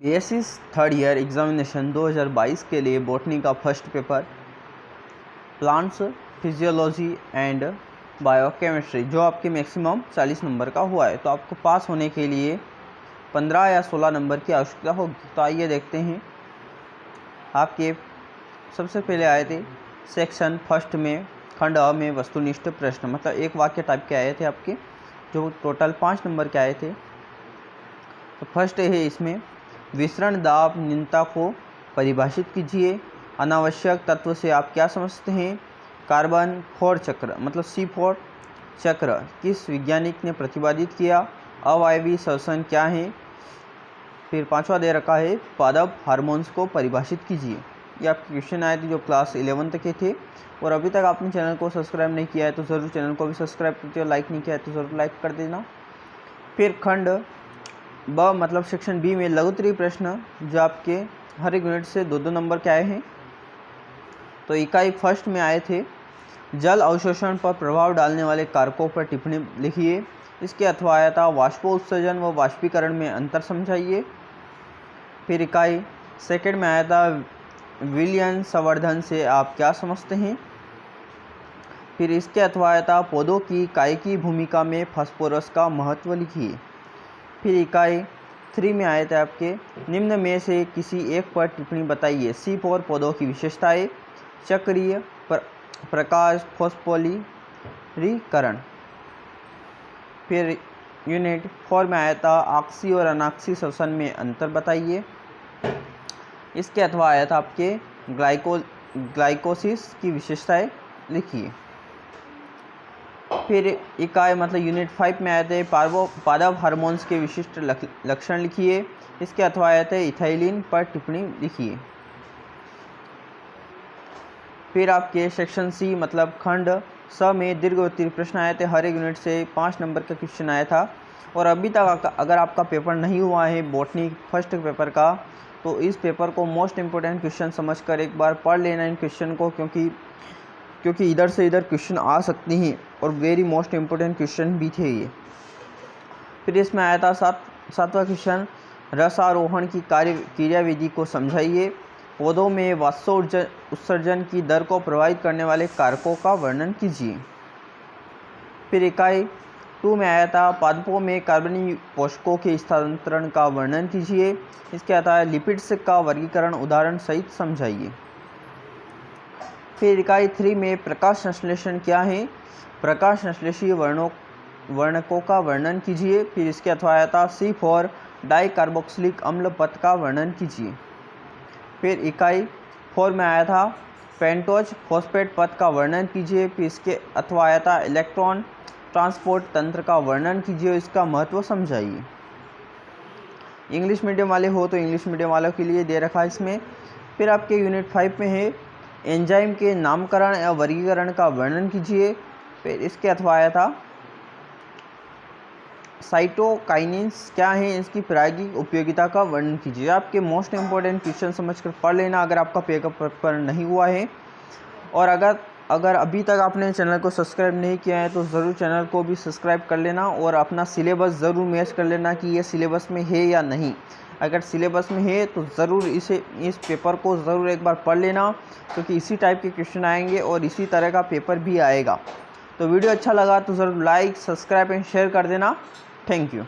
BSc third year examination 2022 के लिए botany का first paper plants physiology and biochemistry जो आपके मैक्सिमम 40 नंबर का हुआ है, तो आपको पास होने के लिए 15 या 16 नंबर की आवश्यकता होगी। तो आइए देखते हैं। आपके सबसे पहले आए थे सेक्शन फर्स्ट में खंड अ में वस्तुनिष्ठ प्रश्न, मतलब एक वाक्य टाइप के आए थे आपके, जो टोटल 5 नंबर के आए थे। तो फर्स्ट है इसमें विसरण दाब न्यूनता को परिभाषित कीजिए। अनावश्यक तत्व से आप क्या समझते हैं? कार्बन 4 चक्र मतलब C4 चक्र किस वैज्ञानिक ने प्रतिपादित किया? अवायवीय श्वसन क्या है? फिर पांचवा दे रखा है पादप हार्मोन्स को परिभाषित कीजिए। ये आपके क्वेश्चन आए थे जो क्लास 11 के थे। और अभी तक आपने चैनल को सब्सक्राइब नहीं किया है तो ज़रूर चैनल को भी सब्सक्राइब कीजिए, लाइक नहीं किया है तो ज़रूर लाइक कर देना। फिर खंड ब मतलब सेक्शन बी में लघुत्तरीय प्रश्न जो आपके हर एक यूनिट से 2-2 नंबर के आए हैं। तो इकाई फर्स्ट में आए थे जल अवशोषण पर प्रभाव डालने वाले कारकों पर टिप्पणी लिखिए। इसके अथवा आया था वाष्पोत्सर्जन व वाष्पीकरण में अंतर समझाइए। फिर इकाई सेकंड में आया था विलयन संवर्धन से आप क्या समझते हैं? फिर इसके अथवा आया था पौधों की कायिकी भूमिका में फास्फोरस का महत्व लिखिए। फिर इकाई 3 में आए थे आपके निम्न में से किसी एक पर टिप्पणी बताइए। C4 पौधों की विशेषताएं, चक्रीय प्रकाश फॉस्फोरिलीकरण। फिर यूनिट 4 में आया था ऑक्सी और अनाक्सी श्वसन में अंतर बताइए। इसके अथवा आया था आपके ग्लाइकोसिस की विशेषताएं लिखिए। फिर इकाई मतलब यूनिट 5 में आए थे पादप हार्मोन्स के विशिष्ट लक्षण लिखिए। इसके अथवा आए थे इथाइलिन पर टिप्पणी लिखिए। फिर आपके सेक्शन सी मतलब खंड स में दीर्घवृत्तीय प्रश्न आए थे। हर एक यूनिट से 5 नंबर का क्वेश्चन आया था। और अभी तक अगर आपका पेपर नहीं हुआ है बॉटनी फर्स्ट पेपर का, तो इस पेपर को मोस्ट इम्पोर्टेंट क्वेश्चन समझकर एक बार पढ़ लेना इन क्वेश्चन को, क्योंकि इधर से इधर क्वेश्चन आ सकती हैं और वेरी मोस्ट इम्पोर्टेंट क्वेश्चन भी थे ये। फिर इसमें आया था सातवां क्वेश्चन रसारोहण की क्रियाविधि को समझाइए। पौधों में वाष्पोत्सर्जन की दर को प्रभावित करने वाले कारकों का वर्णन कीजिए। फिर इकाई 2 में आया था पादपों में कार्बनिक पोषकों के स्थानांतरण का वर्णन कीजिए। इसके अलावा लिपिड्स का वर्गीकरण उदाहरण सहित समझाइए। फिर इकाई 3 में प्रकाश संश्लेषण क्या है? प्रकाश संश्लेषी वर्णकों का वर्णन कीजिए। फिर इसके अथवा आया था C4 डाइकार्बोक्सिलिक अम्ल पथ का वर्णन कीजिए। फिर इकाई 4 में आया था पेंटोज फॉस्फेट पथ का वर्णन कीजिए। फिर इसके अथवा आया था इलेक्ट्रॉन ट्रांसपोर्ट तंत्र का वर्णन कीजिए, इसका महत्व समझाइए। इंग्लिश मीडियम वाले हो तो इंग्लिश मीडियम वालों के लिए दे रखा है इसमें। फिर आपके यूनिट 5 में है एंजाइम के नामकरण या वर्गीकरण का वर्णन कीजिए। फिर इसके अथवा आया था साइटोकाइनिन्स क्या है, इसकी प्रायोगिक उपयोगिता का वर्णन कीजिए। आपके मोस्ट इंपॉर्टेंट क्वेश्चन समझकर पढ़ लेना अगर आपका पेपर नहीं हुआ है। और अगर अभी तक आपने चैनल को सब्सक्राइब नहीं किया है तो ज़रूर चैनल को भी सब्सक्राइब कर लेना और अपना सिलेबस ज़रूर मैच कर लेना कि ये सिलेबस में है या नहीं। अगर सिलेबस में है तो ज़रूर इस पेपर को ज़रूर एक बार पढ़ लेना, क्योंकि इसी टाइप के क्वेश्चन आएंगे और इसी तरह का पेपर भी आएगा। तो वीडियो अच्छा लगा तो ज़रूर लाइक, सब्सक्राइब एंड शेयर कर देना। Thank you.